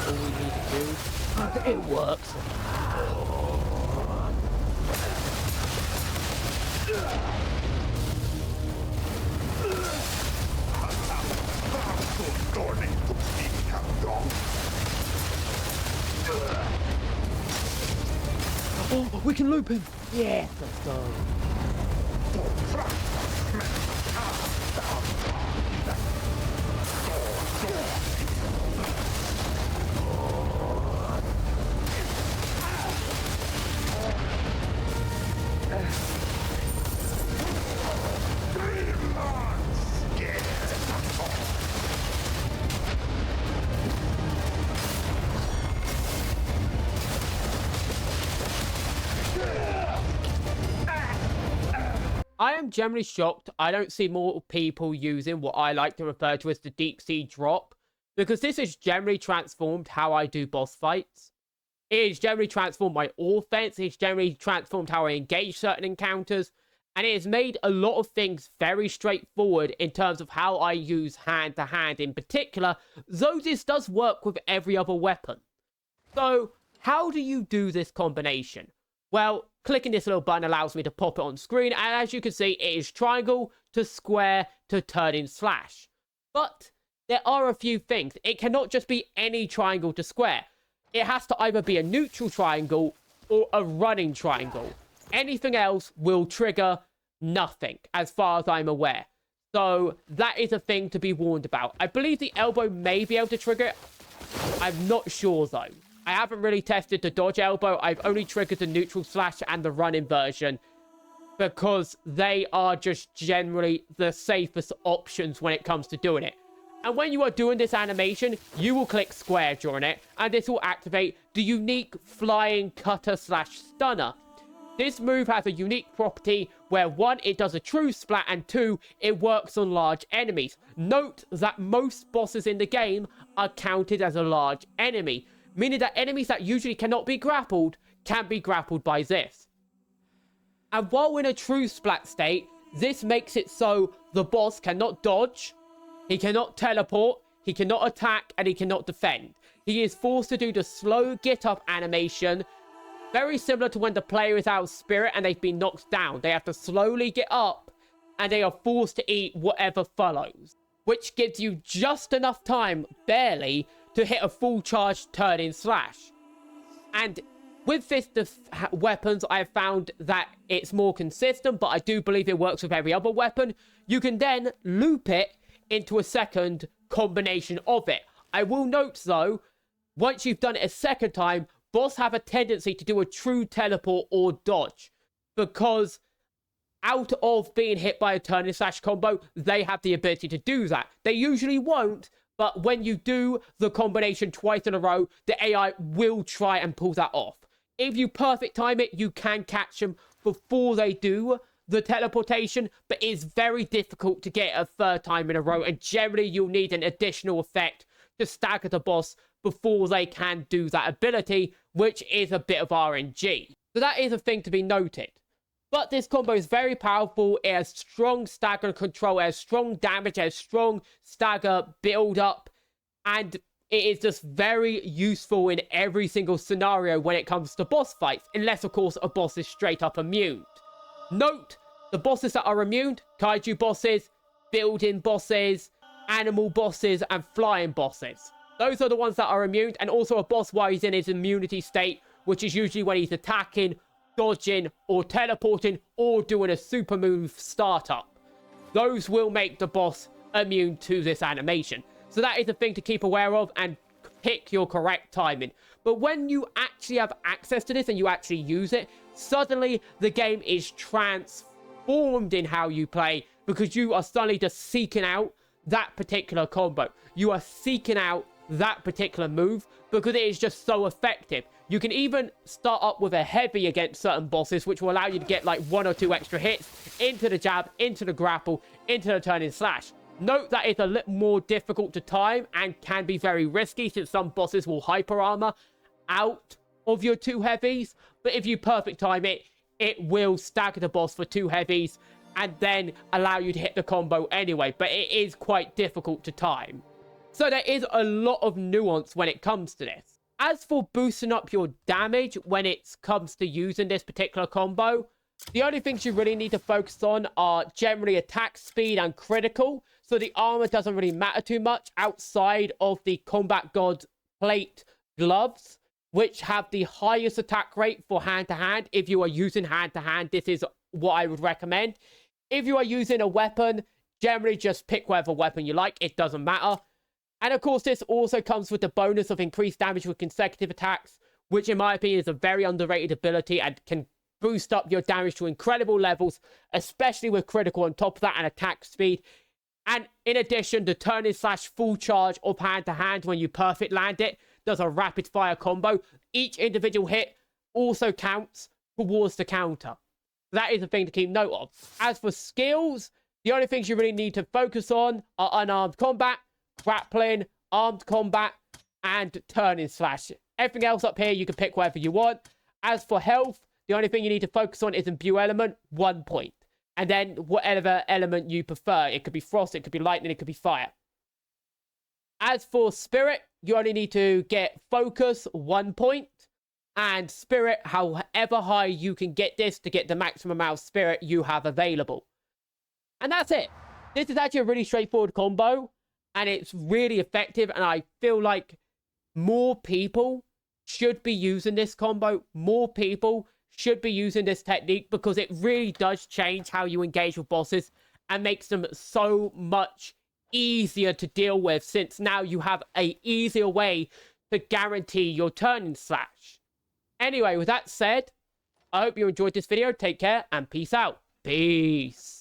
all we need to do. It works. Oh, we can loop him. Yes, let's go. I am generally shocked I don't see more people using what I like to refer to as the deep sea drop, because this has generally transformed how I do boss fights. It has generally transformed my offense, it's generally transformed how I engage certain encounters, and it has made a lot of things very straightforward in terms of how I use hand-to-hand in particular, though this does work with every other weapon. So, how do you do this combination? Well, clicking this little button allows me to pop it on screen, and as you can see, it is triangle to square to turn-in slash. But there are a few things. It cannot just be any triangle to square. It has to either be a neutral triangle or a running triangle. Anything else will trigger nothing, as far as I'm aware. So that is a thing to be warned about. I believe the elbow may be able to trigger it. I'm not sure, though. I haven't really tested the dodge elbow. I've only triggered the neutral slash and the run inversion because they are just generally the safest options when it comes to doing it. And when you are doing this animation, you will click square during it, and this will activate the unique flying cutter slash stunner. This move has a unique property where 1, it does a true splat, and 2, it works on large enemies. Note that most bosses in the game are counted as a large enemy, meaning that enemies that usually cannot be grappled can be grappled by this. And while in a true splat state, this makes it so the boss cannot dodge, he cannot teleport, he cannot attack, and he cannot defend. He is forced to do the slow get up animation, very similar to when the player is out of spirit and they've been knocked down. They have to slowly get up, and they are forced to eat whatever follows, which gives you just enough time, barely, to hit a full charge turn-in slash. And with this weapons, I have found that it's more consistent, but I do believe it works with every other weapon. You can then loop it into a second combination of it. I will note, though, once you've done it a second time, boss have a tendency to do a true teleport or dodge, because out of being hit by a turn-in slash combo, they have the ability to do that. They usually won't, but when you do the combination twice in a row, the AI will try and pull that off. If you perfect time it, you can catch them before they do the teleportation, but it's very difficult to get a third time in a row, and generally you'll need an additional effect to stagger the boss before they can do that ability, which is a bit of RNG. So that is a thing to be noted. But this combo is very powerful. It has strong stagger control, it has strong damage, it has strong stagger build up, and it is just very useful in every single scenario when it comes to boss fights, unless of course a boss is straight up immune. Note, the bosses that are immune: kaiju bosses, building bosses, animal bosses, and flying bosses. Those are the ones that are immune, and also a boss while he's in his immunity state, which is usually when he's attacking, dodging, or teleporting, or doing a super move startup. Those will make the boss immune to this animation. So that is a thing to keep aware of, and pick your correct timing. But when you actually have access to this and you actually use it, suddenly the game is transformed in how you play, because you are suddenly just seeking out that particular combo. You are seeking out that particular move because it is just so effective. You can even start up with a heavy against certain bosses, which will allow you to get like 1 or 2 extra hits into the jab, into the grapple, into the turn-in slash. Note that it's a little more difficult to time and can be very risky, since some bosses will hyper armor out of your 2 heavies. But if you perfect time it, it will stagger the boss for 2 heavies and then allow you to hit the combo anyway. But it is quite difficult to time. So there is a lot of nuance when it comes to this. As for boosting up your damage when it comes to using this particular combo, the only things you really need to focus on are generally attack speed and critical. So the armor doesn't really matter too much outside of the Combat God plate gloves, which have the highest attack rate for hand-to-hand. If you are using hand-to-hand, this is what I would recommend. If you are using a weapon, generally just pick whatever weapon you like. It doesn't matter. And of course, this also comes with the bonus of increased damage with consecutive attacks, which in my opinion is a very underrated ability and can boost up your damage to incredible levels, especially with critical on top of that and attack speed. And in addition, the turn-in slash full charge of hand-to-hand when you perfect land it does a rapid fire combo. Each individual hit also counts towards the counter. That is a thing to keep note of. As for skills, the only things you really need to focus on are unarmed combat, grappling, armed combat, and turn-in slash. Everything else up here, you can pick whatever you want. As for health, the only thing you need to focus on is imbue element, 1 point. And then whatever element you prefer. It could be frost, it could be lightning, it could be fire. As for spirit, you only need to get focus, 1 point. And spirit, however high you can get this to get the maximum amount of spirit you have available. And that's it. This is actually a really straightforward combo. And it's really effective. And I feel like more people should be using this combo. More people should be using this technique because it really does change how you engage with bosses and makes them so much easier to deal with, since now you have an easier way to guarantee your turn-in slash. Anyway, with that said, I hope you enjoyed this video. Take care and peace out. Peace.